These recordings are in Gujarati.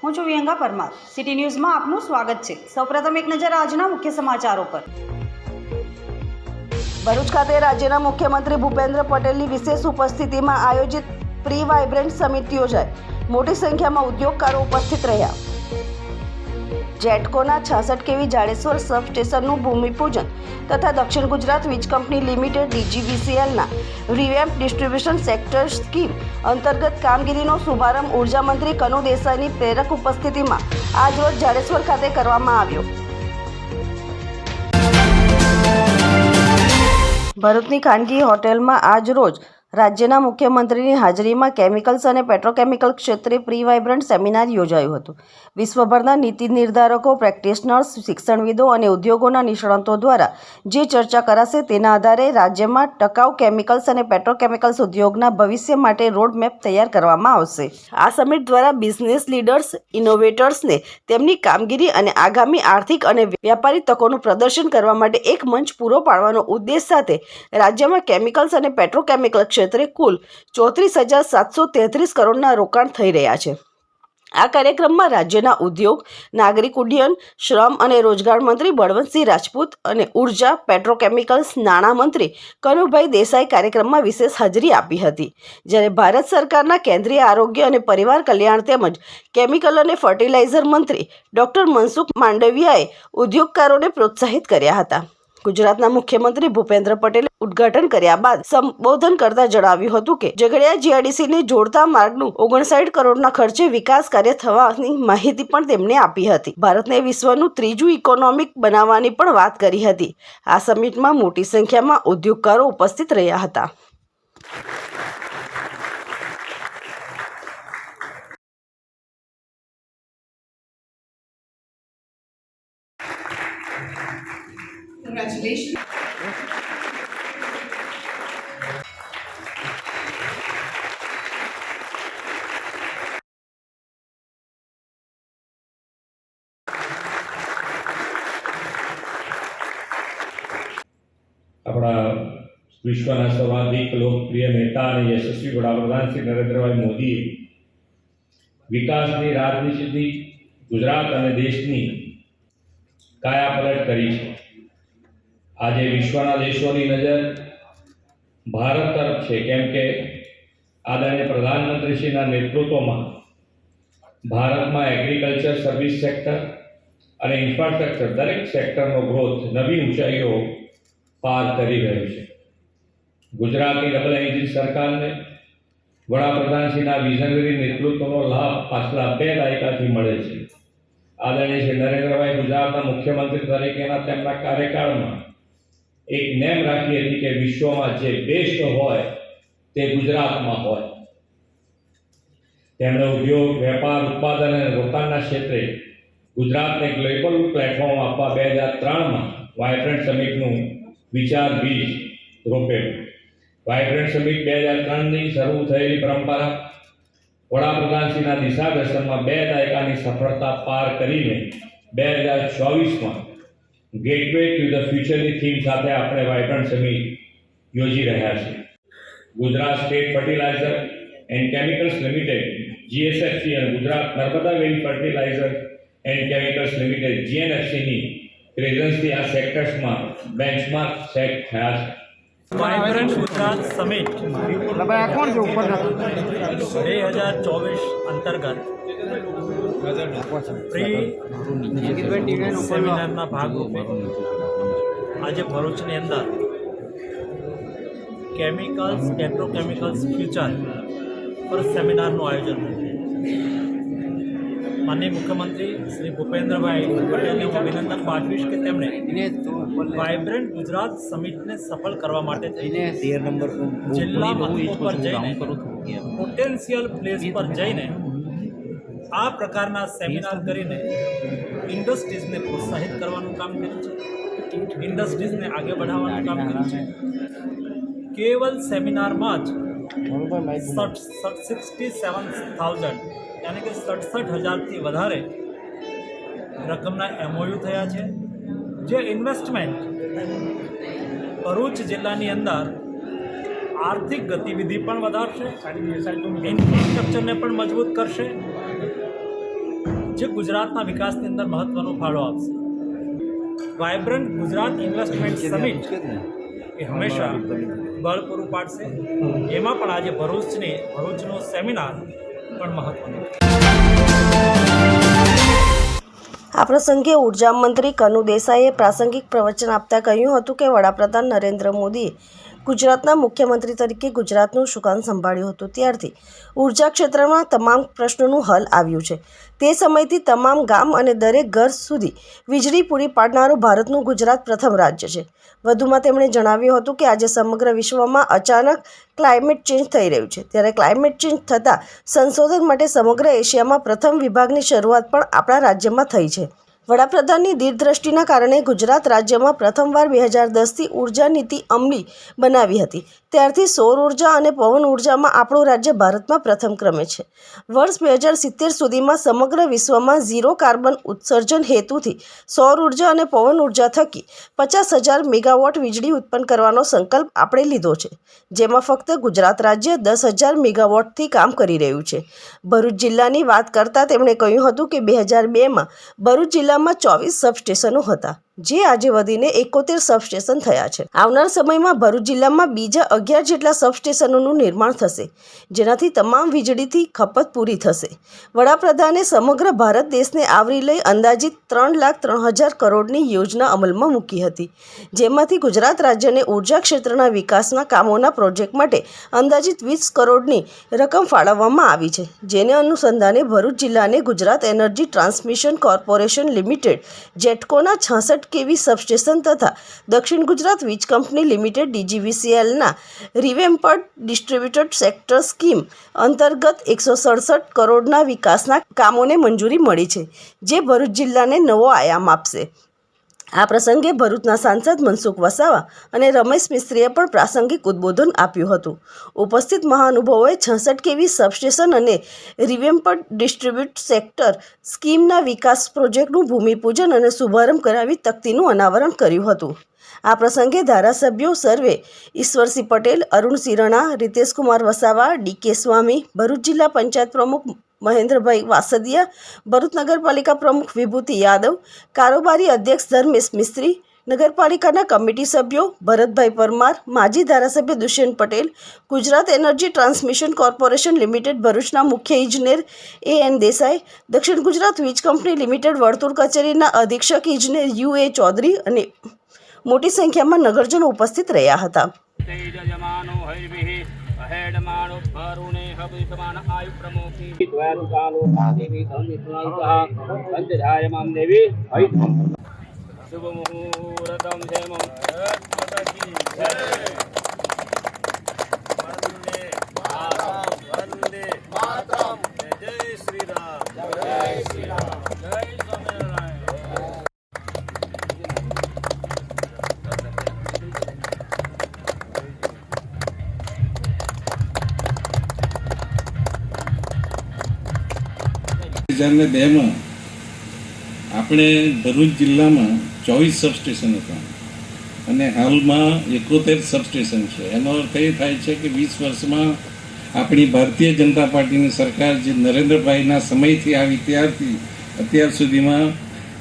હું છું વિહંગા પરમાર। સિટી ન્યૂઝમાં આપનું સ્વાગત છે। સૌપ્રથમ એક નજર આજના મુખ્ય સમાચારો પર। ભરૂચ ખાતે રાજ્યના મુખ્યમંત્રી ભૂપેન્દ્ર પટેલની વિશેષ ઉપસ્થિતિમાં આયોજિત પ્રી વાઇબ્રન્ટ સમિટ યોજાઈ। મોટી સંખ્યામાં ઉદ્યોગકારો ઉપસ્થિત રહ્યા। જેટકોના 66 કેવી જાડેશ્વર સબસ્ટેશનનું ભૂમિપૂજન તથા દક્ષિણ ગુજરાત વીજ કંપની લિમિટેડ DGVCLના રિવેમ્પ ડિસ્ટ્રીબ્યુશન સેક્ટર સ્કીમ અંતર્ગત કામગીરીનો શુભારંભ ઉર્જા મંત્રી કનુ દેસાઈની પ્રેરક ઉપસ્થિતિમાં આજરોજ જાડેશ્વર ખાતે કરવામાં આવ્યો। ભરૂચની ખાનગી હોટેલમાં આજરોજ રાજ્યના મુખ્યમંત્રીની હાજરીમાં કેમિકલ્સ અને પેટ્રોકેમિકલ ક્ષેત્રે પ્રી વાઇબ્રન્ટ સેમિનાર યોજાયું હતું। વિશ્વભરના નીતિ નિર્ધારકો, પ્રેક્ટિશનર્સ, શિક્ષણવિદો અને ઉદ્યોગોના નિષ્ણાતો દ્વારા જે ચર્ચા કરાશે તેના આધારે રાજ્યમાં ટકાઉ કેમિકલ્સ અને પેટ્રોકેમિકલ્સ ઉદ્યોગના ભવિષ્ય માટે રોડમેપ તૈયાર કરવામાં આવશે। આ સમિટ દ્વારા બિઝનેસ લીડર્સ, ઇનોવેટર્સને તેમની કામગીરી અને આગામી આર્થિક અને વ્યાપારી તકોનું પ્રદર્શન કરવા માટે એક મંચ પૂરો પાડવાનો ઉદ્દેશ સાથે રાજ્યમાં કેમિકલ્સ અને પેટ્રોકેમિકલ ક્ષેત્રે કુલ 34,733 કરોડના રોકાણ થઈ રહ્યા છે। આ કાર્યક્રમમાં રાજ્યના ઉદ્યોગ, નાગરિક ઉડ્ડયન, શ્રમ અને રોજગાર મંત્રી બળવંતસિંહ રાજપૂત અને ઉર્જા, પેટ્રોકેમિકલ્સ, નાણાં મંત્રી કનુભાઈ દેસાઈ કાર્યક્રમમાં વિશેષ હાજરી આપી હતી। જ્યારે ભારત સરકારના કેન્દ્રીય આરોગ્ય અને પરિવાર કલ્યાણ તેમજ કેમિકલ અને ફર્ટિલાઇઝર મંત્રી ડોક્ટર મનસુખ માંડવિયાએ ઉદ્યોગકારોને પ્રોત્સાહિત કર્યા હતા। ગુજરાતના મુખ્યમંત્રી ભૂપેન્દ્ર પટેલે ઉદ્ઘાટન કર્યા બાદ સંબોધન કરતા જણાવ્યું હતું કે ઝઘડિયા GIDCને જોડતા માર્ગનું 59 કરોડના ખર્ચે વિકાસ કાર્ય થવાની માહિતી પણ તેમણે આપી હતી। ભારતને વિશ્વનું ત્રીજું ઇકોનોમિક બનાવવાની પણ વાત કરી હતી। આ સમિટમાં મોટી સંખ્યામાં ઉદ્યોગકારો ઉપસ્થિત રહ્યા હતા। Congratulations. આપણા વિશ્વના સર્વાધિક લોકપ્રિય નેતા અને યશસ્વી વડાપ્રધાન શ્રી નરેન્દ્રભાઈ મોદીએ વિકાસની રાજનીતિથી ગુજરાત અને દેશની કાયાપલટ કરી છે। આજે વિશ્વના દેશોની નજર ભારત તરફ છે, કેમ કે આદરણીય પ્રધાનમંત્રીશ્રીના નેતૃત્વમાં ભારતમાં એગ્રીકલ્ચર, સર્વિસ સેક્ટર અને ઇન્ફ્રાસ્ટ્રક્ચર દરેક સેક્ટરનો ગ્રોથ નવી ઊંચાઈઓ પાર કરી રહ્યું છે। ગુજરાતની ડબલ એન્જિન સરકારને વડાપ્રધાનશ્રીના વિઝનરી નેતૃત્વનો લાભ પાછલા 2 દાયકાથી મળે છે। આદરણીય શ્રી નરેન્દ્રભાઈ ગુજરાતના મુખ્યમંત્રી તરીકેના તેમના કાર્યકાળમાં એક નેમ રાખી હતી કે વિશ્વમાં જે બેસ્ટ હોય તે ગુજરાતમાં હોય। તેમણે ઉદ્યોગ, વેપાર, ઉત્પાદન અને રોકાણના ક્ષેત્રે ગુજરાતને ગ્લોબલ પ્લેટફોર્મ આપવા 2003માં વાઇબ્રન્ટ સમિટનું વિચાર બીજ રોપેલું। વાઇબ્રન્ટ સમિટ 2003ની શરૂ થયેલી પરંપરા વડાપ્રધાનશ્રીના દિશાદર્શનમાં 2 દાયકાની સફળતા પાર કરીને 2024માં ગેટવે ટુ ધ ફ્યુચરની થીમ સાથે આપણે વાઇબ્રન્ટ સમિટ યોજી રહ્યા છીએ। Gujarat state fertiliser and chemicals limited GSFC અને Gujarat Narmada valley fertiliser and chemicals limited GNFCની પ્રેઝન્સથી આ સેક્ટર્સમાં બેન્ચમાર્ક સેટ થયા છે। વાઇબ્રન્ટ ગુજરાત સમિટ 2024 અંતર્ગત પ્રી સેમિનારના ભાગરૂપે આજે ભરૂચની અંદર કેમિકલ્સ, પેટ્રોકેમિકલ્સ ફ્યુચર પર સેમિનારનું આયોજન થયું। માનનીય મુખ્યમંત્રી શ્રી ભૂપેન્દ્રભાઈ પટેલને હું અભિનંદન પાઠવીશ કે તેમણે વાઇબ્રન્ટ ગુજરાત સમિટને સફળ કરવા માટે જિલ્લા મથકો પર જઈને, પોટેન્શિયલ પ્લેસ પર જઈને આ પ્રકારના સેમિનાર કરીને ઇન્ડસ્ટ્રીઝને પ્રોત્સાહિત કરવાનું કામ કર્યું છે, ઇન્ડસ્ટ્રીઝને આગળ વધારવાનું કામ કર્યું છે। કેવલ સેમિનારમાં જ 67,000 यानी कि 67,000થી વધારે રકમના MOU થયા છે, જે ઇન્વેસ્ટમેન્ટ ભરૂચ જિલ્લાની અંદર આર્થિક ગતિવિધિ પણ વધારશે, ઇન્ફ્રાસ્ટ્રક્ચરને પણ મજબૂત કરશે જે ગુજરાતના વિકાસની અંદર મહત્ત્વનો ફાળો આપશે. વાયબ્રન્ટ ગુજરાત ઇન્વેસ્ટમેન્ટ સમિટ એ હંમેશા બળ પૂરું પાડશે. એમાં પણ આજે ભરૂચનો સેમિનાર પણ મહત્ત્વનો છે. આ પ્રસંગે ઉર્જા મંત્રી કનુ દેસાઈએ પ્રાસંગિક પ્રવચન આપતા કહ્યું હતું કે વડાપ્રધાન નરેન્દ્ર મોદીએ ગુજરાતના મુખ્યમંત્રી તરીકે ગુજરાતનું સુકાન સંભાળ્યું હતું ત્યારથી ઉર્જા ક્ષેત્રમાં તમામ પ્રશ્નોનું હલ આવ્યું છે. તે સમયથી તમામ ગામ અને દરેક ઘર સુધી વીજળી પૂરી પાડનારું ભારતનું ગુજરાત પ્રથમ રાજ્ય છે. વધુમાં તેમણે જણાવ્યું હતું કે આજે સમગ્ર વિશ્વમાં અચાનક ક્લાઇમેટ ચેન્જ થઈ રહ્યું છે, ત્યારે ક્લાઇમેટ ચેન્જ થતાં સંશોધન માટે સમગ્ર એશિયામાં પ્રથમ વિભાગની શરૂઆત પણ આપણા રાજ્યમાં થઈ છે. વડાપ્રધાનની દીર્ઘદ્રષ્ટિના કારણે ગુજરાત રાજ્યમાં પ્રથમવાર 2010થી ઉર્જા નીતિ અમલી બનાવી હતી. ત્યારથી સૌર ઉર્જા અને પવન ઉર્જામાં આપણું રાજ્ય ભારતમાં પ્રથમ ક્રમે છે. વર્ષ 2070 સુધીમાં સમગ્ર વિશ્વમાં ઝીરો કાર્બન ઉત્સર્જન હેતુથી સૌર ઉર્જા અને પવન ઉર્જા થકી 50,000 મેગાવોટ વીજળી ઉત્પન્ન કરવાનો સંકલ્પ આપણે લીધો છે, જેમાં ફક્ત ગુજરાત રાજ્ય 10,000 મેગાવોટથી કામ કરી રહ્યું છે. ભરૂચ જિલ્લાની વાત કરતાં તેમણે કહ્યું હતું કે 2002માં ભરૂચ જિલ્લામાં 24 સબસ્ટેશનો હતા, જે આજે વધીને 71 સબસ્ટેશન થયા છે. આવનાર સમયમાં ભરૂચ જિલ્લામાં બીજા 11 જેટલા સબસ્ટેશનોનું નિર્માણ થશે, જેનાથી તમામ વીજળીથી ખપત પૂરી થશે. વડાપ્રધાને સમગ્ર ભારત દેશને આવરી લઈ અંદાજિત 3,03,000 કરોડની યોજના અમલમાં મૂકી હતી, જેમાંથી ગુજરાત રાજ્યને ઉર્જા ક્ષેત્રના વિકાસના કામોના પ્રોજેક્ટ માટે અંદાજિત 20 કરોડની રકમ ફાળવવામાં આવી છે. જેને અનુસંધાને ભરૂચ જિલ્લાને Gujarat energy transmission corporation limited જેટકોના 66 કેવી સબસ્ટેશન તથા દક્ષિણ ગુજરાત વીજ કંપની લિમિટેડ DGVCLના રિવેમ્પડ ડિસ્ટ્રીબ્યુટેડ સેક્ટર સ્કીમ અંતર્ગત 167 કરોડના વિકાસના કામોને મંજૂરી મળી છે, જે ભરૂચ જિલ્લાને નવો આયામ આપશે. આ પ્રસંગે ભરૂચના સાંસદ મનસુખ વસાવા અને રમેશ મિસ્ત્રીએ પણ પ્રાસંગિક ઉદ્બોધન આપ્યું હતું. ઉપસ્થિત મહાનુભાવોએ 66 કેવી સબસ્ટેશન અને રિવેમ્પડ ડિસ્ટ્રીબ્યુટ સેક્ટર સ્કીમના વિકાસ પ્રોજેક્ટનું ભૂમિપૂજન અને શુભારંભ કરાવી તકતીનું અનાવરણ કર્યું હતું. આ પ્રસંગે ધારાસભ્યો સર્વે ઈશ્વરસિંહ પટેલ, અરુણસિંહ રણા, રીતેશકુમાર વસાવા, DK સ્વામી, ભરૂચ જિલ્લા પંચાયત પ્રમુખ મહેન્દ્રભાઈ વાસદિયા, ભરૂચ નગરપાલિકા પ્રમુખ વિભૂતિ યાદવ, કારોબારી અધ્યક્ષ ધર્મેશ મિસ્ત્રી, નગરપાલિકાના કમિટી સભ્યો ભરતભાઈ પરમાર, માજી ધારાસભ્ય Dushyant Patel, Gujarat energy transmission corporation limited ભરૂચના મુખ્ય ઇજનેર AN દેસાઈ, દક્ષિણ ગુજરાત વીજ કંપની લિમિટેડ વર્તુળ કચેરીના અધિક્ષક ઇજનેર UA ચૌધરી અને મોટી સંખ્યામાં નગરજનો ઉપસ્થિત રહ્યા હતા. शुभ मुहूर्तम जय माता की जय वंदे मातरम जय श्री राम जय श्री राम जय स्वामिनारायण. આપણે ભરૂચ જિલ્લામાં 24 સબસ્ટેશન હતા અને હાલમાં 71 સબસ્ટેશન છે. એનો અર્થ એ થાય છે કે 20 વર્ષમાં આપણી ભારતીય જનતા પાર્ટીની સરકાર જે નરેન્દ્રભાઈના સમયથી આવી ત્યારથી અત્યાર સુધીમાં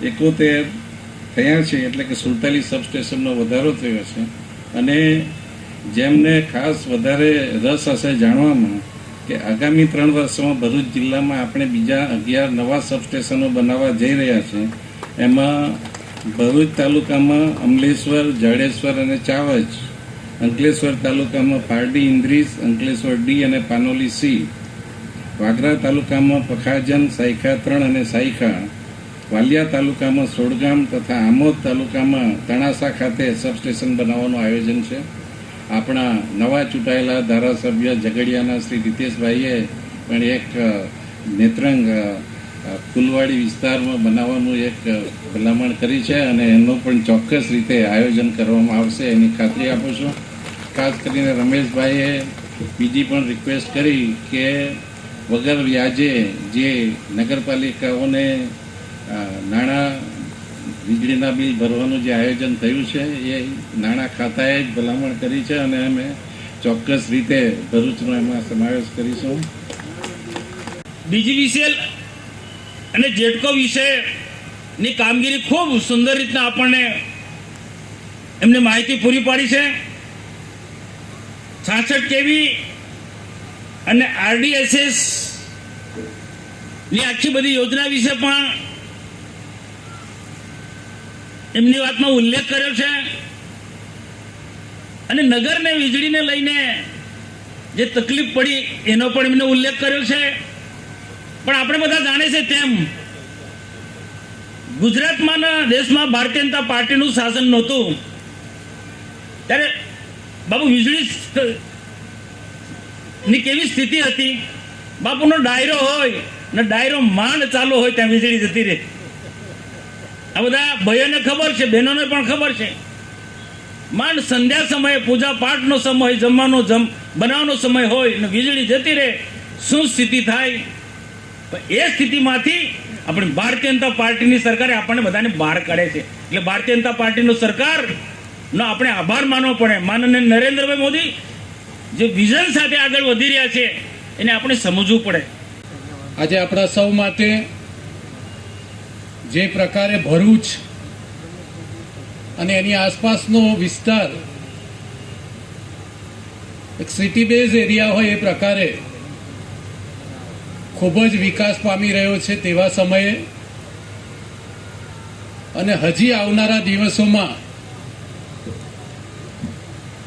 71 થયા છે, એટલે કે 47 સબસ્ટેશનનો વધારો થયો છે. અને જેમને ખાસ વધારે રસ હશે જાણવામાં કે આગામી 3 વર્ષમાં ભરૂચ જિલ્લામાં આપણે બીજા 11 નવા સબસ્ટેશનો બનાવવા જઈ રહ્યા છે. એમાં ભરૂચ તાલુકામાં અમલેશ્વર, જાડેશ્વર અને ચાવજ, અંકલેશ્વર તાલુકામાં પારડી, ઇન્દ્રીસ, અંકલેશ્વર D અને પાનોલી C, વાગરા તાલુકામાં પખાજન, સાયખા 3 અને સાયખા, વાલિયા તાલુકામાં સોડગામ તથા આમોદ તાલુકામાં તણાસા ખાતે સબસ્ટેશન બનાવવાનું આયોજન છે. આપણા નવા ચૂંટાયેલા ધારાસભ્ય ઝઘડિયાના શ્રી રીતેશભાઈએ પણ એક નેત્રંગ ફૂલવાડી વિસ્તારમાં બનાવવાનું એક ભલામણ કરી છે અને એનું પણ ચોક્કસ રીતે આયોજન કરવામાં આવશે એની ખાતરી આપું છું. ખાસ કરીને રમેશભાઈએ બીજી પણ રિક્વેસ્ટ કરી કે વગર વ્યાજે જે નગરપાલિકાઓને નાણાં વીજળીના બિલ ભરવાનું જે આયોજન થયું છે એ નાણાં ખાતાએ જ ભલામણ કરી છે અને અમે ચોક્કસ રીતે ભરૂચનો એમાં સમાવેશ કરીશું. DGVCL અને જેટકો વિશેની કામગીરી ખૂબ સુંદર રીતના આપણને એમને માહિતી પૂરી પાડી છે. 66 kV અને RDSS ની આખી બધી યોજના વિશે પણ એમની વાતમાં ઉલ્લેખ કર્યો છે. અને નગરને વીજળીને લઈને જે તકલીફ પડી એનો પણ એમને ઉલ્લેખ કર્યો છે. પણ આપણે બધા જાણે છે તેમ ગુજરાતમાં દેશમાં ભારતીય જનતા પાર્ટીનું શાસન નહોતું ત્યારે બાપુ વીજળી ની કેવી સ્થિતિ હતી. બાપુનો ડાયરો હોય ને ડાયરો માંડ ચાલુ હોય ત્યાં વીજળી જતી રહે. આ બધા ભાઈઓને ખબર છે, બહેનોને પણ ખબર છે. માંડ સંધ્યા સમયે પૂજા પાઠનો સમય હોય, બનાવવાનો સમય હોય ને વીજળી જતી રહે, શું સ્થિતિ થાય. એ સ્થિતિમાંથી આપણી ભારતીય જનતા પાર્ટીની સરકારે આપણને બધાને બહાર કાઢે છે. એટલે ભારતીય જનતા પાર્ટીનો સરકારનો આપણે આભાર માનવો પડે. માનનીય નરેન્દ્રભાઈ મોદી જે વિઝન સાથે આગળ વધી રહ્યા છે એને આપણે સમજવું પડે. આજે આપણા સૌ માટે જે પ્રકારે ભરૂચ અને એની આસપાસનો વિસ્તાર એક સિટી બેઝ એરિયા હોય એ પ્રકારે ખૂબ જ વિકાસ પામી રહ્યો છે તેવા સમયે અને હજી આવનારા દિવસોમાં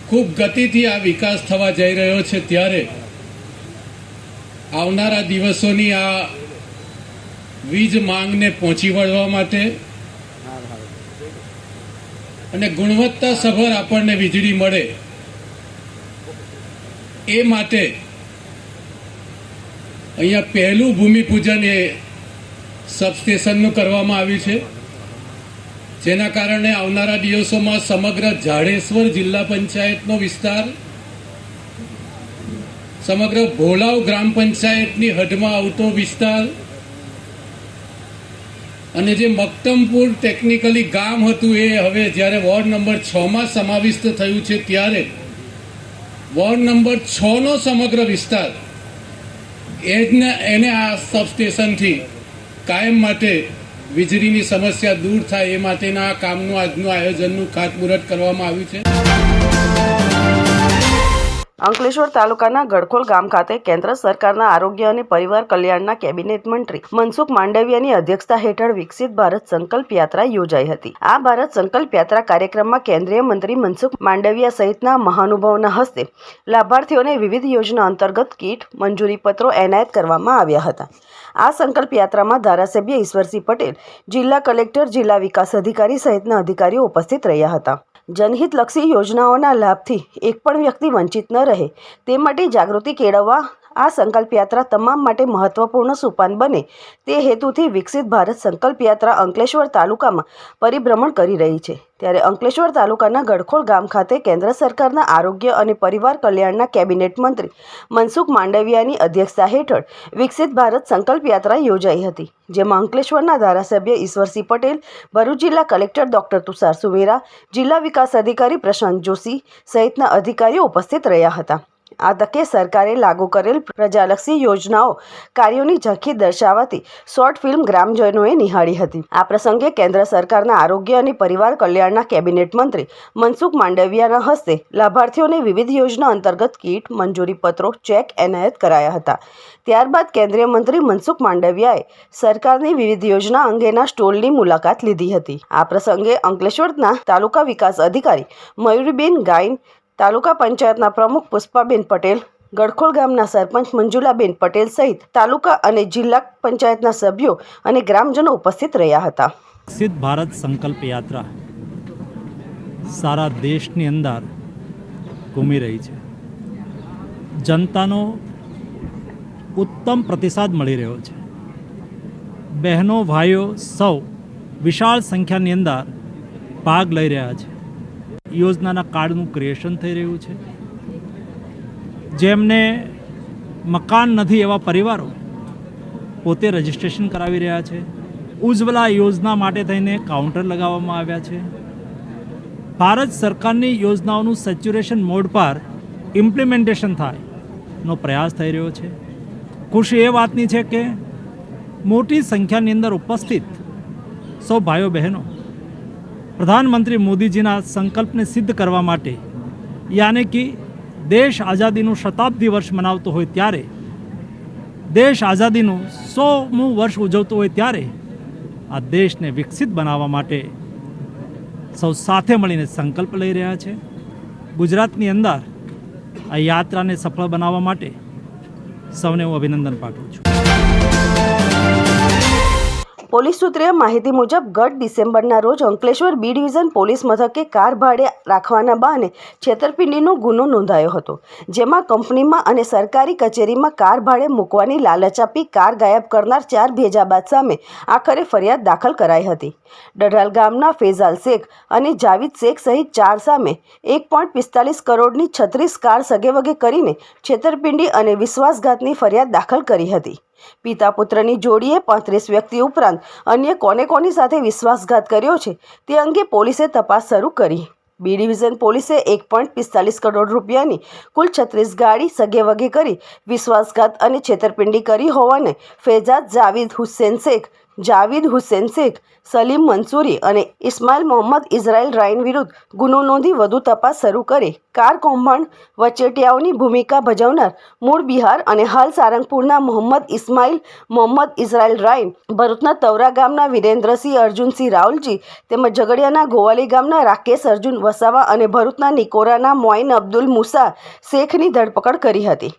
ખૂબ ગતિથી આ વિકાસ થવા જઈ રહ્યો છે ત્યારે આવનારા દિવસોની આ વીજ માંગને પહોંચી વળવા માટે અને ગુણવત્તાસભર આપણને વીજળી મળે એ માટે અહીંયા પહેલું ભૂમિપૂજન એ સબસ્ટેશનનું કરવામાં આવ્યું છે, જેના કારણે આવનારા દિવસોમાં સમગ્ર જાડેશ્વર જિલ્લા પંચાયતનો વિસ્તાર, સમગ્ર ભોલાવ ગ્રામ પંચાયતની હદમાં આવતો વિસ્તાર અને જે મક્તમપુર ટેકનિકલી ગામ હતું એ હવે જ્યારે વોર્ડ નંબર 6માં સમાવિષ્ટ થયું છે ત્યારે વોર્ડ નંબર 6નો સમગ્ર વિસ્તાર એને આ સબસ્ટેશનથી કાયમ માટે વીજળીની સમસ્યા દૂર થાય એ માટેના આ કામનું આજનું આયોજનનું ખાતમુહૂર્ત કરવામાં આવ્યું છે. અંકલેશ્વર તાલુકાના ગડખોલ ગામ ખાતે કેન્દ્ર સરકારના આરોગ્ય અને પરિવાર કલ્યાણના કેબિનેટ મંત્રી મનસુખ માંડવિયાની અધ્યક્ષતા હેઠળ વિકસિત ભારત સંકલ્પ યાત્રા યોજાઈ હતી. આ ભારત સંકલ્પ યાત્રા કાર્યક્રમમાં કેન્દ્રીય મંત્રી મનસુખ માંડવિયા સહિતના મહાનુભાવોના હસ્તે લાભાર્થીઓને વિવિધ યોજના અંતર્ગત કીટ, મંજૂરી પત્રો એનાયત કરવામાં આવ્યા હતા. આ સંકલ્પ યાત્રામાં ધારાસભ્ય ઈશ્વરસિંહ પટેલ, જિલ્લા કલેક્ટર, જિલ્લા વિકાસ અધિકારી સહિતના અધિકારીઓ ઉપસ્થિત રહ્યા હતા. જનહિતલક્ષી યોજનાઓના લાભથી એક પણ વ્યક્તિ વંચિત ન રહે તે માટે જાગૃતિ કેળવવા આ સંકલ્પ યાત્રા તમામ માટે મહત્વપૂર્ણ સોપાન બને તે હેતુથી વિકસિત ભારત સંકલ્પ યાત્રા અંકલેશ્વર તાલુકામાં પરિભ્રમણ કરી રહી છે. ત્યારે અંકલેશ્વર તાલુકાના ગડખોલ ગામ ખાતે કેન્દ્ર સરકારના આરોગ્ય અને પરિવાર કલ્યાણના કેબિનેટ મંત્રી મનસુખ માંડવિયાની અધ્યક્ષતા હેઠળ વિકસિત ભારત સંકલ્પ યાત્રા યોજાઈ હતી, જેમાં અંકલેશ્વરના ધારાસભ્ય ઈશ્વરસિંહ પટેલ, ભરૂચ જિલ્લા કલેક્ટર ડોક્ટર તુષાર સુમેરા, જિલ્લા વિકાસ અધિકારી પ્રશાંત જોશી સહિતના અધિકારીઓ ઉપસ્થિત રહ્યા હતા. આ તકે સરકારે લાગુ કરેલ પ્રજાલક્ષી યોજનાઓ કાર્યોની ઝાંખી દર્શાવતી શોર્ટ ફિલ્મ ગ્રામજનોએ નિહાળી હતી. આ પ્રસંગે કેન્દ્ર સરકારના આરોગ્ય અને પરિવાર કલ્યાણના કેબિનેટ મંત્રી મનસુખ માંડવિયાના હસ્તે લાભાર્થીઓને વિવિધ યોજના અંતર્ગત કીટ, મંજૂરી પત્રો, ચેક એનાયત કરાયા હતા. ત્યારબાદ કેન્દ્રીય મંત્રી મનસુખ માંડવિયાએ સરકારની વિવિધ યોજના અંગેના સ્ટોલની મુલાકાત લીધી હતી. આ પ્રસંગે અંકલેશ્વરના તાલુકા વિકાસ અધિકારી મયુરીબેન ગાયન, તાલુકા પંચાયતના પ્રમુખ પુષ્પાબેન પટેલ, ગડખોલ ગામના સરપંચ મંજુલાબેન પટેલ સહિત તાલુકા અને જિલ્લા પંચાયતના સભ્યો અને ગ્રામજનો ઉપસ્થિત રહ્યા હતા. વિકસિત ભારત સંકલ્પ યાત્રા સારા દેશની અંદર ઘૂમી રહી છે. જનતાનો ઉત્તમ પ્રતિસાદ મળી રહ્યો છે. બહેનો, ભાઈઓ સૌ વિશાળ સંખ્યાની અંદર ભાગ લઈ રહ્યા છે. યોજનાના કાર્ડનું ક્રિએશન થઈ રહ્યું છે. જેમને મકાન નથી એવા પરિવારો પોતે રજિસ્ટ્રેશન કરાવી રહ્યા છે. ઉજ્જવલા યોજના માટે થઈને કાઉન્ટર લગાવવામાં આવ્યા છે. ભારત સરકારની યોજનાઓનું સેચ્યુરેશન મોડ પર ઇમ્પ્લિમેન્ટેશન થાય નો પ્રયાસ થઈ રહ્યો છે. ખુશી એ વાતની છે કે મોટી સંખ્યાની અંદર ઉપસ્થિત સૌ ભાઈઓ બહેનો પ્રધાનમંત્રી મોદીજીના સંકલ્પને સિદ્ધ કરવા માટે યાની કે દેશ આઝાદીનું શતાબ્દી વર્ષ મનાવતો હોય ત્યારે, દેશ આઝાદીનું 100મું વર્ષ ઉજવતો હોય ત્યારે આ દેશને વિકસિત બનાવવા માટે સૌ સાથે મળીને સંકલ્પ લઈ રહ્યા છે. ગુજરાતની અંદર આ યાત્રાને સફળ બનાવવા માટે સૌને હું અભિનંદન પાઠવું છું. પોલીસ સૂત્રે માહિતી મુજબ ગત ડિસેમ્બરના રોજ અંકલેશ્વર બી ડિવિઝન પોલીસ મથકે કાર ભાડે રાખવાના બહાને છેતરપિંડીનો ગુનો નોંધાયો હતો, જેમાં કંપનીમાં અને સરકારી કચેરીમાં કાર ભાડે મૂકવાની લાલચ આપી કાર ગાયબ કરનાર 4 ભેજાબાદ સામે આખરે ફરિયાદ દાખલ કરાઈ હતી. ડઢાલ ગામના ફેઝાલ શેખ અને જાવીદ શેખ સહિત 4 સામે 1.45 કરોડની 36 કાર સગેવગે કરીને છેતરપિંડી અને વિશ્વાસઘાતની ફરિયાદ દાખલ કરી હતી. પિતા પુત્રની જોડીએ 35 વ્યક્તિ ઉપરાંત અન્ય કોની સાથે વિશ્વાસઘાત કર્યો છે તે અંગે પોલીસે તપાસ શરૂ કરી. બી ડિવિઝન પોલીસે 1.45 કરોડ રૂપિયાની કુલ 36 ગાડી સગેવગે કરી વિશ્વાસઘાત અને છેતરપિંડી કરી હોવાને ફેઝાદ જાવીદ હુસેન શેખ, સલીમ મંસૂરી અને ઇસ્માઇલ મોહમ્મદ ઇઝરાઇલ રાઈન વિરુદ્ધ ગુનો નોંધી વધુ તપાસ શરૂ કરી કાર કૌભાંડ વચેટિયાઓની ભૂમિકા ભજવનાર મૂળ બિહાર અને હાલ સારંગપુરના મોહમ્મદ ઇઝરાઇલ રાઈન, ભરૂચના તવરા ગામના વિરેન્દ્રસિંહ અર્જુનસિંહ રાવલજી તેમજ ઝઘડિયાના ગોવાલી ગામના રાકેશ અર્જુન વસાવા અને ભરૂચના નિકોરાના મોઇન અબ્દુલ મુસા શેખની ધરપકડ કરી હતી.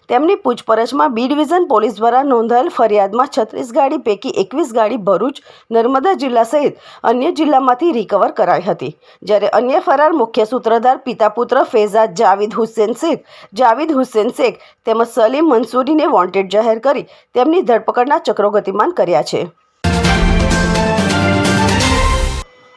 તેમની પૂછપરછમાં બી ડિવિઝન પોલીસ દ્વારા નોંધાયેલ ફરિયાદમાં 36 ગાડી પૈકી 21 ગાડી ભરૂચ, નર્મદા જિલ્લા સહિત અન્ય જિલ્લામાંથી રિકવર કરાઈ હતી, જ્યારે અન્ય ફરાર મુખ્ય સૂત્રધાર પિતા પુત્ર ફેઝાદ જાવીદ હુસેન શેખ તેમજ સલીમ મંસૂરીને વોન્ટેડ જાહેર કરી તેમની ધરપકડના ચક્રો ગતિમાન કર્યા છે.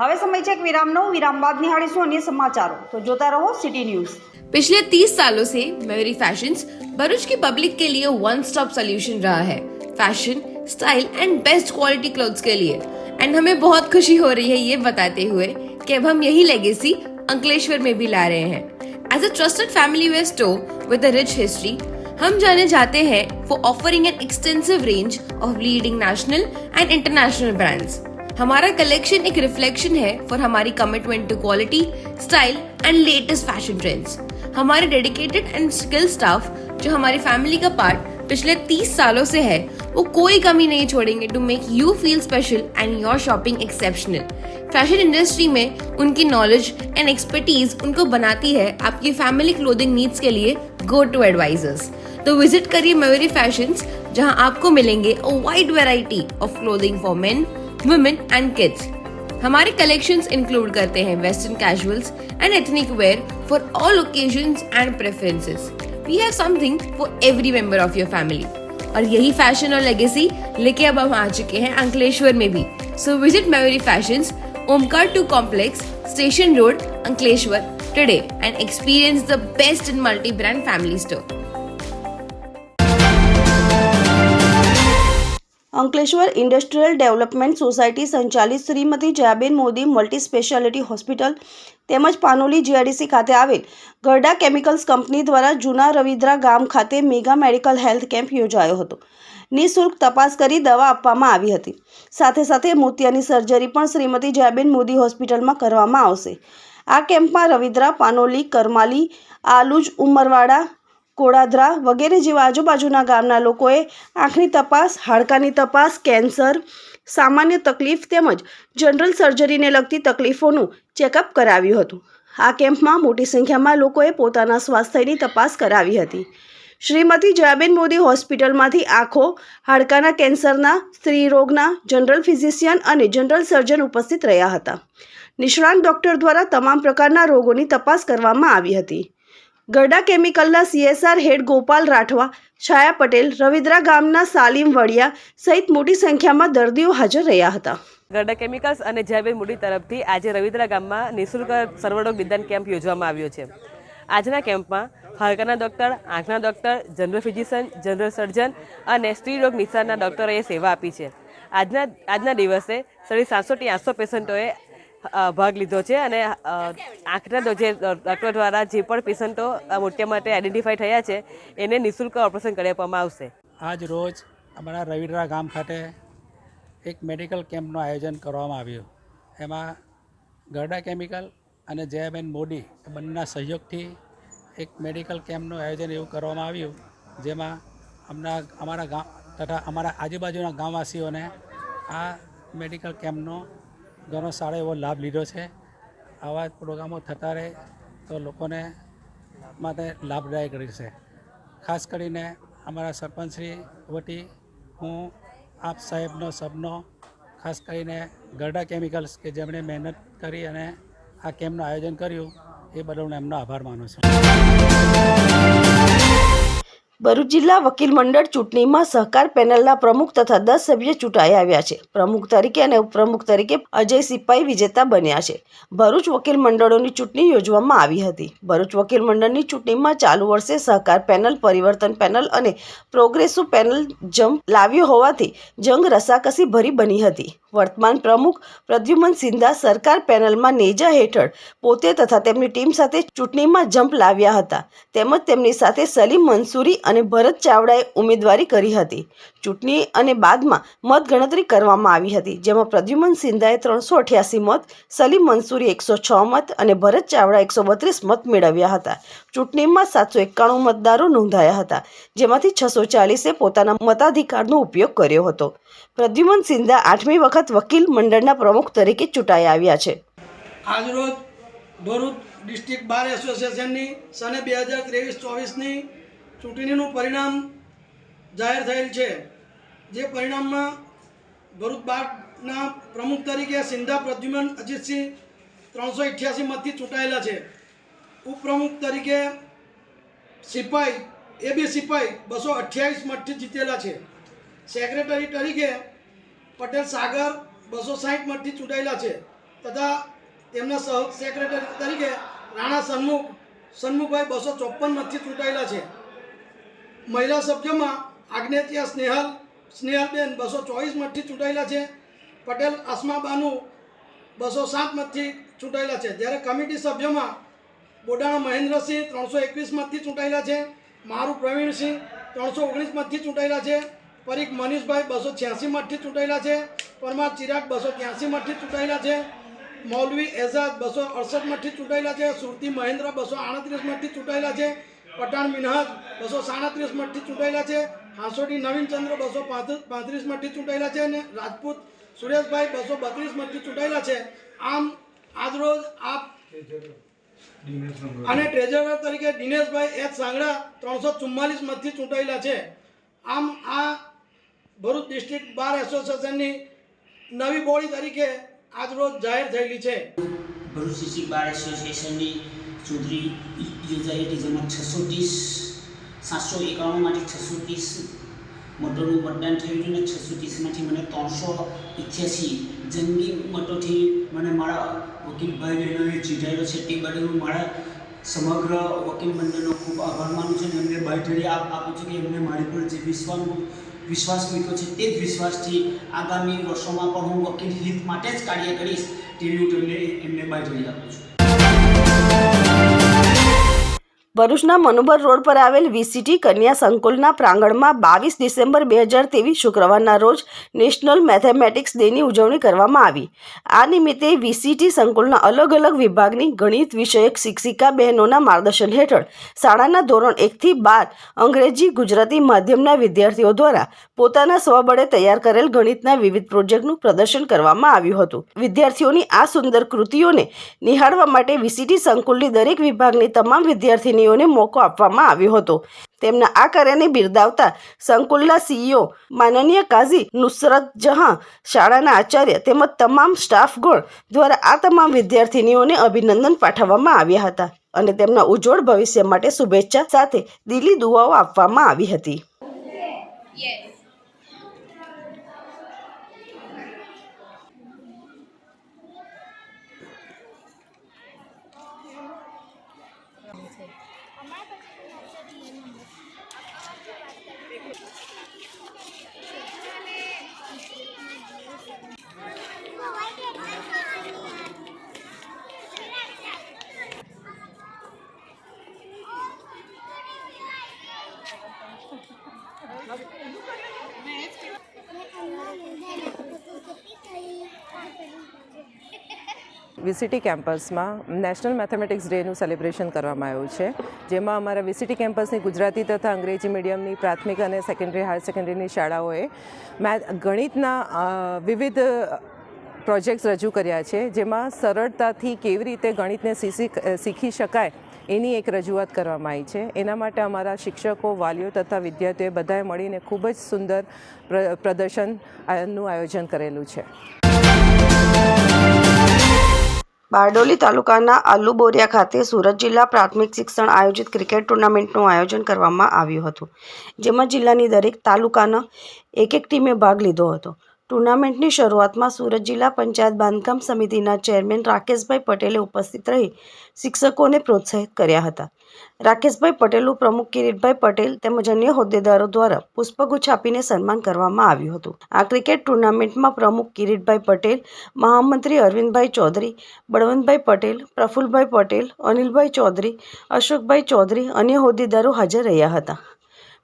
હવે સમય છે એક વિરામનો. વિરામ બાદ નિહાળીશું અન્ય સમાચારો, તો જોતા રહો सिटी न्यूज. पिछले 30 सालों से मयूरी फैशंस भरूच की पब्लिक के लिए वन स्टॉप सोल्यूशन रहा है, fashion, style and best quality clothes के लिए. एंड हमें बहुत खुशी हो रही है ये बताते हुए कि अब हम यही लेगेसी अंकलेश्वर में भी ला रहे हैं. As a trusted family wear store with a rich history, हम जाने जाते हैं for offering an extensive range of leading national and international brands. हमारा कलेक्शन एक रिफ्लेक्शन है फॉर हमारी commitment to quality, style and latest fashion trends. हमारे डेडिकेटेड एंड स्किल स्टाफ जो हमारी फैमिली का पार्ट पिछले 30 सालों से है, वो कोई कमी नहीं छोड़ेंगे to make you feel special and your shopping exceptional. Fashion industry में उनकी नॉलेज एंड एक्सपर्टीज उनको बनाती है आपकी फैमिली क्लोथिंग नीड्स के लिए गो टू एडवाइजर्स. तो विजिट करिए मयूरी फैशंस, जहां आपको मिलेंगे a wide variety of clothing for men, women and kids. हमारे कलेक्शंस इंक्लूड करते हैं western casuals and ethnic wear for all occasions and preferences. We have something for every member of your family. और यही फैशन और लेगेसी लेके अब हम आ चुके हैं अंकलेश्वर में भी. So visit Mayuri fashions, Omkar 2 complex, station road, Ankleshwar today and experience the best in multi brand family store. Ankleshwar industrial development society સંચાલિત Shrimati Jayaben Modi multi speciality hospital તેમજ પાનોલી જીઆઈડીસી ખાતે આવેલ ગરડા કેમિકલ્સ કંપની દ્વારા જૂના રવિદ્રા ગામ ખાતે મેગા મેડિકલ હેલ્થ કેમ્પ યોજાયો હતો. નિઃશુલ્ક તપાસ કરી દવા આપવામાં આવી હતી. સાથે સાથે મોતિયાની સર્જરી પણ શ્રીમતી જયાબેન મોદી હોસ્પિટલમાં કરવામાં આવશે. આ કેમ્પમાં રવિદ્રા, પાનોલી, કરમાલી, આલુજ, ઉમરવાડા, કોડાદરા વગેરે જેવા આજુબાજુના ગામના લોકોએ આંખની તપાસ, હાડકાની તપાસ, કેન્સર, સામાન્ય તકલીફ તેમજ જનરલ સર્જરીને લગતી તકલીફોનું ચેકઅપ કરાવ્યું હતું. આ કેમ્પમાં મોટી સંખ્યામાં લોકોએ પોતાના સ્વાસ્થ્યની તપાસ કરાવી હતી. શ્રીમતી જયાબેન મોદી હોસ્પિટલમાંથી આંખો, હાડકાના કેન્સરના, સ્ત્રી રોગના, જનરલ ફિઝિશિયન અને જનરલ સર્જન ઉપસ્થિત રહ્યા હતા. નિષ્ણાત ડોક્ટર દ્વારા તમામ પ્રકારના રોગોની તપાસ કરવામાં આવી હતી. ગરડા કેમિકલના CSR હેડ ગોપાલ રાઠવા, છાયા પટેલ, રવિદ્રા ગામના સાલીમ વડિયા સહિત મોટી સંખ્યામાં દર્દીઓ હાજર રહ્યા હતા. ગરડા કેમિકલ્સ અને જયાબેન મોદી તરફથી આજે રવિદ્રા ગામમાં નિઃશુલ્ક સર્વરોગ નિદાન કેમ્પ યોજવામાં આવ્યો છે. આજના કેમ્પમાં હાડકાના ડૉક્ટર, આંખના ડૉક્ટર, જનરલ ફિઝિશિયન, જનરલ સર્જન અને સ્ત્રી રોગ નિષ્ણાતના ડૉક્ટરોએ સેવા આપી છે. આજના દિવસે 750 પેશન્ટોએ ભાગ લીધો છે અને આંખના જે ડૉક્ટર દ્વારા જે પણ પેશન્ટો મોતિયા માટે આઈડેન્ટિફાઈ થયા છે એને નિઃશુલ્ક ઓપરેશન કરી આપવામાં આવશે. આજ રોજ અમારા રવિદ્રા ગામ ખાતે એક મેડિકલ કેમ્પનું આયોજન કરવામાં આવ્યું. એમાં ગરડા કેમિકલ અને જયાબેન મોદી એ બંનેના સહયોગથી એક મેડિકલ કેમ્પનું આયોજન એવું કરવામાં આવ્યું, જેમાં અમારા ગામ તથા અમારા આજુબાજુના ગામવાસીઓને આ મેડિકલ કેમ્પનો ઘણો સારો એવો લાભ લીધો છે. આવા પ્રોગ્રામો થતા રહે તો લોકોને માટે લાભદાયક રહેશે. ખાસ કરીને અમારા સરપંચશ્રી વતી હું આપ સાહેબનો સબનો, ખાસ કરીને ગરડા કેમિકલ્સ કે જેમણે મહેનત કરી અને આ કેમ્પનું આયોજન કર્યું એ બદલ હું એમનો આભાર માનું છું. ભરૂચ જિલ્લા વકીલ મંડળ ચૂંટણીમાં સહકાર પેનલના પ્રમુખ તથા 10 સભ્ય ચૂંટાઈ આવ્યા છે. પ્રમુખ તરીકે અને ઉપપ્રમુખ તરીકે અજય સિપાઈ વિજેતા બન્યા છે. ભરૂચ વકીલ મંડળોની ચૂંટણી યોજવામાં આવી હતી. ભરૂચ વકીલ મંડળની ચૂંટણીમાં ચાલુ વર્ષે સહકાર પેનલ, પરિવર્તન પેનલ અને પ્રોગ્રેસિવ પેનલ જંપ લાવ્યો હોવાથી જંગ રસાકસી ભરી બની હતી. વર્તમાન પ્રમુખ પ્રદ્યુમન સિંધા સરકાર પેનલમાં નેજા હેઠળ પોતે તથા તેમની ટીમ સાથે ચૂંટણીમાં જંપ લાવ્યા હતા. તેમજ તેમની સાથે સલીમ મંસૂરી અને ભરત ચાવડાએ ઉમેદવારી કરી હતી. ચૂંટણી અને બાદમાં મત ગણતરી કરવામાં આવી હતી, જેમાં પ્રદ્યુમન સિંધાએ 388 મત, સલીમ મંસૂરી 106 મત અને ભરત ચાવડા 132 મત મેળવ્યા હતા. ચૂંટણીમાં 791 મતદારો નોંધાયા હતા, જેમાંથી 640એ પોતાના મતાધિકારનો ઉપયોગ કર્યો હતો. પ્રદ્યુમન સિંધા 8મી વખત વકીલ મંડળના પ્રમુખ તરીકે ચૂંટાઈ આવ્યા છે. આજરોજ ભરૂચ ડિસ્ટ્રિક્ટ બાર એસોસિએશનની સને 2023-24ની ચૂંટણીનું પરિણામ જાહેર થયેલ છે. જે પરિણામમાં ભરૂચ બારના પ્રમુખ તરીકે સિંધા પ્રદ્યુમન અજીતસિંહ 388 મતથી ચૂંટાયેલા છે. ઉપપ્રમુખ તરીકે સિપાઈ AB સિપાઈ 228 મતથી જીતેલા છે. સેક્રેટરી તરીકે પટેલ સાગર 260 મતથી ચૂંટાયેલા છે તથા તેમના સહ સેક્રેટરી તરીકે રાણા સન્મુખભાઈ 254 મતથી ચૂંટાયેલા છે. મહિલા સભ્યોમાં આજ્ઞેત્યા સ્નેહલબેન 224 મતથી ચૂંટાયેલા છે. પટેલ અસ્માબાનુ 207 મતથી ચૂંટાયેલા છે. જ્યારે કમિટી સભ્યોમાં બોડાણા મહેન્દ્રસિંહ 321 મતથી ચૂંટાયેલા છે. મારું પ્રવીણસિંહ 319 મતથી ચૂંટાયેલા છે. પરીખ મનીષભાઈ 286 મતથી ચૂંટાયેલા છે. પરમાર ચિરાગ 283 મતથી ચૂંટાયેલા છે. મૌલવી એઝાદ 268 મતથી ચૂંટાયેલા છે. સુરતી મહેન્દ્ર 238 મતથી ચૂંટાયેલા છે. પઠાણ મિનહાજ 237 મતથી ચૂંટાયેલા છે. હાંસોટી નવીનચંદ્ર 235 મતથી ચૂંટાયેલા છે અને રાજપૂત સુરેશભાઈ 232 મતથી ચૂંટાયેલા છે. આમ આજરોજ આપ અને ટ્રેઝરર તરીકે દિનેશભાઈ એચ સાંગડા 344 મતથી ચૂંટાયેલા છે. આમ આ ભરૂચ ડિસ્ટ્રિક્ટ બાર એસોસિએશનની નવી બોડી તરીકે આજરોજ જાહેર થયેલી છે. ભરૂચ ડિસ્ટ્રિક્ટ બાર એસોસિએશનની ચૂંટણી યોજાઈ હતી, જેમાં 791માંથી 630 મતોનું મતદાન થયું હતું અને 630માંથી મને 388 જંગી મતોથી મને મારા વકીલ ભાઈ બહેનોએ જીતાયેલો છે. તે બદલ હું મારા સમગ્ર વકીલ મંડળનો ખૂબ આભાર માનું છું અને એમને બાંયધરી આપું છું કે એમને મારી પર જે વિશ્વાસ મૂક્યો છે તે જ વિશ્વાસથી આગામી વર્ષોમાં પણ હું વકીલ હિત માટે જ કાર્ય કરીશ તેવી હું એમને બાંયધરી આપું છું. ભરૂચના મનુબર રોડ પર આવેલ VCT કન્યા સંકુલના પ્રાંગણમાં 22 ડિસેમ્બર 2023 શુક્રવારના રોજ નેશનલ મેથેમેટિક્સ ડેની ઉજવણી કરવામાં આવી. આ નિમિત્તે VCT સંકુલના અલગ અલગ વિભાગની ગણિત વિષયક શિક્ષિકા બહેનોના માર્ગદર્શન હેઠળ શાળાના ધોરણ 1 થી 12 અંગ્રેજી ગુજરાતી માધ્યમના વિદ્યાર્થીઓ દ્વારા પોતાના સ્વબળે તૈયાર કરેલ ગણિતના વિવિધ પ્રોજેક્ટનું પ્રદર્શન કરવામાં આવ્યું હતું. વિદ્યાર્થીઓની આ સુંદર કૃતિઓને નિહાળવા માટે VCT સંકુલની દરેક વિભાગની તમામ વિદ્યાર્થીની મોકો આપવામાં આવ્યો હતો. તેમના આ કાર્યને બિરદાવતા સંકુલના CEO માનનીય કાઝી નુસરત જહાં, શાળાના આચાર્ય તેમજ તમામ સ્ટાફગણ દ્વારા આ તમામ વિદ્યાર્થીનીઓને અભિનંદન પાઠવવામાં આવ્યા હતા અને તેમના ઉજ્જવળ ભવિષ્ય માટે શુભેચ્છા સાથે દિલી દુઆઓ આપવામાં આવી હતી. વીસીટી કેમ્પસમાં નેશનલ મેથેમેટિક્સ ડેનું સેલિબ્રેશન કરવામાં આવ્યું છે, જેમાં અમારા વીસીટી કેમ્પસની ગુજરાતી તથા અંગ્રેજી મીડિયમની પ્રાથમિક અને સેકન્ડરી હાયર સેકન્ડરીની શાળાઓએ ગણિતના વિવિધ પ્રોજેક્ટ્સ રજૂ કર્યા છે, જેમાં સરળતાથી કેવી રીતે ગણિતને શીખી શકાય એની એક રજૂઆત કરવામાં આવી છે. એના માટે અમારા શિક્ષકો, વાલીઓ તથા વિદ્યાર્થીઓએ બધાએ મળીને ખૂબ જ સુંદર પ્રદર્શનનું આયોજન કરેલું છે. બારડોલી તાલુકાના આલુબોરિયા ખાતે સુરત જિલ્લા પ્રાથમિક શિક્ષણ આયોજિત ક્રિકેટ ટુર્નામેન્ટનું આયોજન કરવામાં આવ્યું હતું, જેમાં જિલ્લાની દરેક તાલુકાના એક ટીમે ભાગ લીધો હતો. ટુર્નામેન્ટની શરૂઆતમાં સુરત જિલ્લા પંચાયત બાંધકામ સમિતિના ચેરમેન રાકેશભાઈ પટેલે ઉપસ્થિત રહી શિક્ષકોને પ્રોત્સાહિત કર્યા હતા. રાકેશભાઈ પટેલનું પ્રમુખ કિરીટભાઈ પટેલ તેમજ અન્ય હોદ્દેદારો દ્વારા પુષ્પગુચ્છ આપીને સન્માન કરવામાં આવ્યું હતું. આ ક્રિકેટ ટુર્નામેન્ટમાં પ્રમુખ કિરીટભાઈ પટેલ, મહામંત્રી અરવિંદભાઈ ચૌધરી, બળવંતભાઈ પટેલ, પ્રફુલભાઈ પટેલ, અનિલભાઈ ચૌધરી, અશોકભાઈ ચૌધરી, અન્ય હોદ્દેદારો હાજર રહ્યા હતા.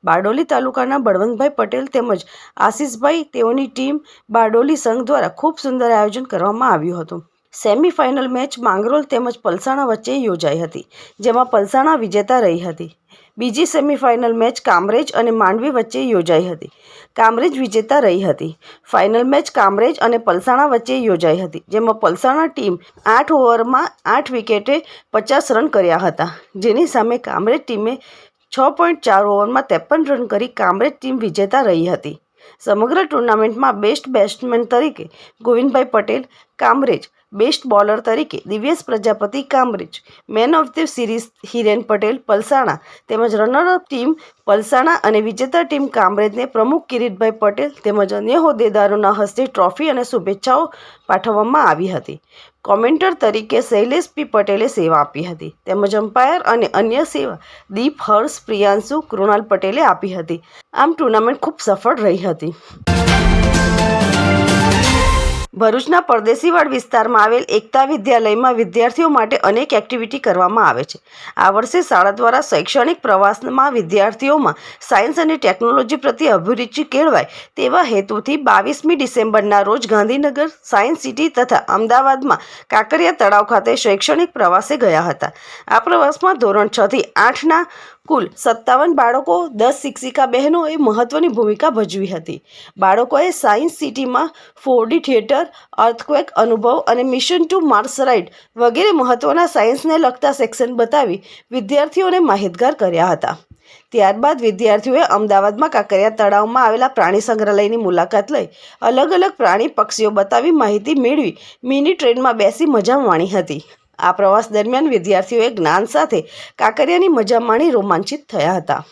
બારડોલી તાલુકાના બળવંતભાઈ પટેલ તેમજ આશીષભાઈ તેઓની ટીમ બારડોલી સંઘ દ્વારા ખૂબ સુંદર આયોજન કરવામાં આવ્યું હતું. સેમીફાઇનલ મેચ માંગરોળ તેમજ પલસાણા વચ્ચે યોજાઈ હતી, જેમાં પલસાણા વિજેતા રહી હતી. બીજી સેમીફાઇનલ મેચ કામરેજ અને માંડવી વચ્ચે યોજાઈ હતી. કામરેજ વિજેતા રહી હતી. ફાઇનલ મેચ કામરેજ અને પલસાણા વચ્ચે યોજાઈ હતી, જેમાં પલસાણા ટીમ 8 ઓવરમાં 8 વિકેટે 50 રન કર્યા હતા, જેની સામે કામરેજ ટીમે 6.4 ઓવરમાં 53 રન કરી કામરેજ ટીમ વિજેતા રહી હતી. સમગ્ર ટુર્નામેન્ટમાં બેસ્ટ બેટ્સમેન તરીકે ગોવિંદભાઈ પટેલ કામરેજ, બેસ્ટ બોલર તરીકે Divyesh Prajapati Kamrej, man of the series Hiren Patel Palsana તેમજ રનરઅપ ટીમ પલસાણા અને વિજેતા ટીમ કામરેજને પ્રમુખ કિરીટભાઈ પટેલ તેમજ અન્ય હોદ્દેદારોના હસ્તે ટ્રોફી અને શુભેચ્છાઓ પાઠવવામાં આવી હતી. કોમેન્ટર તરીકે શૈલેષ પી પટેલે સેવા આપી હતી, તેમજ અમ્પાયર અને અન્ય સેવા દીપ, હર્ષ, પ્રિયાંશુ, કૃણાલ પટેલે આપી હતી. આમ ટુર્નામેન્ટ ખૂબ સફળ રહી હતી. ભરૂચના પરદેશીવાડ વિસ્તારમાં આવેલ એકતા વિદ્યાલયમાં વિદ્યાર્થીઓ માટે અનેક એક્ટિવિટી કરવામાં આવે છે. આ વર્ષે શાળા દ્વારા શૈક્ષણિક પ્રવાસમાં વિદ્યાર્થીઓમાં સાયન્સ અને ટેકનોલોજી પ્રત્યે અભિરુચિ કેળવાય તેવા હેતુથી 22મી ડિસેમ્બરના રોજ ગાંધીનગર, સાયન્સ સિટી તથા અમદાવાદમાં કાંકરિયા તળાવ ખાતે શૈક્ષણિક પ્રવાસે ગયા હતા. આ પ્રવાસમાં ધોરણ 6 થી 8ના કુલ 57 બાળકો, 10 શિક્ષિકા બહેનોએ મહત્વની ભૂમિકા ભજવી હતી. બાળકોએ સાયન્સ સિટીમાં 4D થિયેટર, અર્થક્વેક અનુભવ અને મિશન ટુ માર્સ રાઇડ વગેરે મહત્વના સાયન્સને લગતા સેક્શન બતાવી વિદ્યાર્થીઓને માહિતગાર કર્યા હતા. ત્યારબાદ વિદ્યાર્થીઓએ અમદાવાદમાં કાંકરિયા તળાવમાં આવેલા પ્રાણી સંગ્રહાલયની મુલાકાત લઈ અલગ અલગ પ્રાણી પક્ષીઓ બતાવી માહિતી મેળવી મિની ટ્રેનમાં બેસી મજા માણી હતી. આ પ્રવાસ દરમિયાન વિદ્યાર્થીઓએ જ્ઞાન સાથે કાંકરિયાની મજા માણી રોમાંચિત થયા હતા.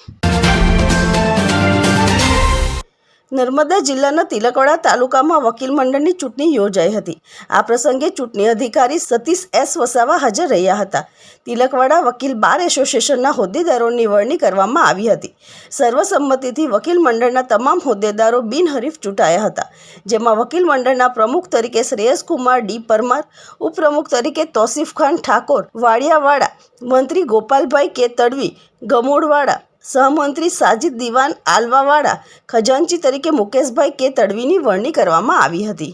નર્મદા જિલ્લાના તિલકવાડા તાલુકામાં વકીલ મંડળની ચૂંટણી યોજાઈ હતી. આ પ્રસંગે ચૂંટણી અધિકારી સતીશ એસ વસાવા હાજર રહ્યા હતા. તિલકવાડા વકીલ બાર એસોસિએશનના હોદ્દેદારોની વરણી કરવામાં આવી હતી. સર્વસંમતિથી વકીલ મંડળના તમામ હોદ્દેદારો બિનહરીફ ચૂંટાયા હતા, જેમાં વકીલ મંડળના પ્રમુખ તરીકે શ્રેયસકુમાર ડી પરમાર, ઉપપ્રમુખ તરીકે તોસીફ ખાન ઠાકોર વાડિયાવાડા, મંત્રી ગોપાલભાઈ કે તડવી ગમોડવાડા, સહમંત્રી સાજિદ દિવાન આલવાવાડા, ખજાનચી તરીકે મુકેશભાઈ કે તડવીની વરણી કરવામાં આવી હતી.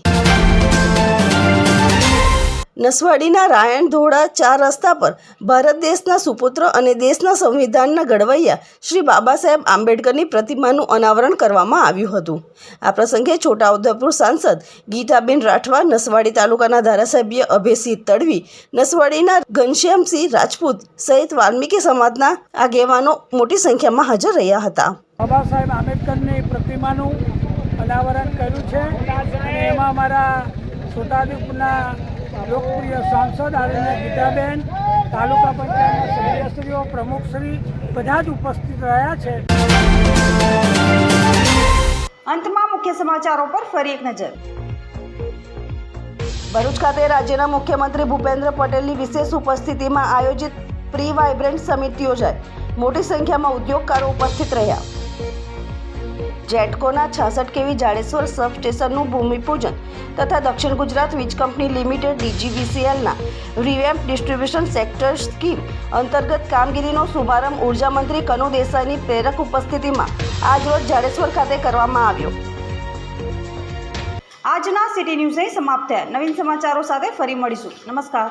નસવાડીના રાયણધોળા 4 રસ્તા પર ભારત દેશના સુપુત્ર અને દેશના સંવિધાનના ઘડવૈયા શ્રી બાબા સાહેબ આંબેડકરની પ્રતિમાનું અનાવરણ કરવામાં આવ્યું હતું. આ પ્રસંગે છોટાઉદેપુર સાંસદ ગીતાબેન રાઠવા, નસવાડી તાલુકાના ધારાસભ્ય અભયસિંહ તડવી, નસવાડીના ઘનશ્યામસિંહ રાજપૂત સહિત વાલ્મીકી સમાજના આગેવાનો મોટી સંખ્યામાં હાજર રહ્યા હતા. બાબા સાહેબ આંબેડકરની પ્રતિમાનું અનાવરણ કર્યું છે અને એમાં અમારા છોટાઉદેપુરના લોકપ્રિય સાંસદ આદરણીય ગીતાબેન, તાલુકા પંચાયતના સભ્યશ્રીઓ, પ્રમુખશ્રી બધા જ ઉપસ્થિત રહ્યા છે. અંતમાં મુખ્ય સમાચારો પર ફરી એક નજર. ભરૂચ ખાતે રાજ્યના મુખ્યમંત્રી ભૂપેન્દ્ર પટેલની વિશેષ ઉપસ્થિતિમાં આયોજિત પ્રી વાઇબ્રન્ટ સમિટ યોજાઈ. મોટી સંખ્યામાં ઉદ્યોગકારો ઉપસ્થિત રહ્યા. જેટકોના 66 kV જાડેશ્વર સબસ્ટેશનનું ભૂમિપૂજન તથા દક્ષિણ ગુજરાત વીજ કંપની લિમિટેડ DGVCLના રિવેમ્પ ડિસ્ટ્રીબ્યુશન સેક્ટર સ્કીમ અંતર્ગત કામગીરીનો શુભારંભ ઉર્જા મંત્રી કનુ દેસાઈની પ્રેરક ઉપસ્થિતિમાં આજરોજ જાડેશ્વર ખાતે કરવામાં આવ્યો. આજના સિટી ન્યૂઝ અહીં સમાપ્ત થયા. નવીન સમાચારો સાથે ફરી મળીશું. નમસ્કાર.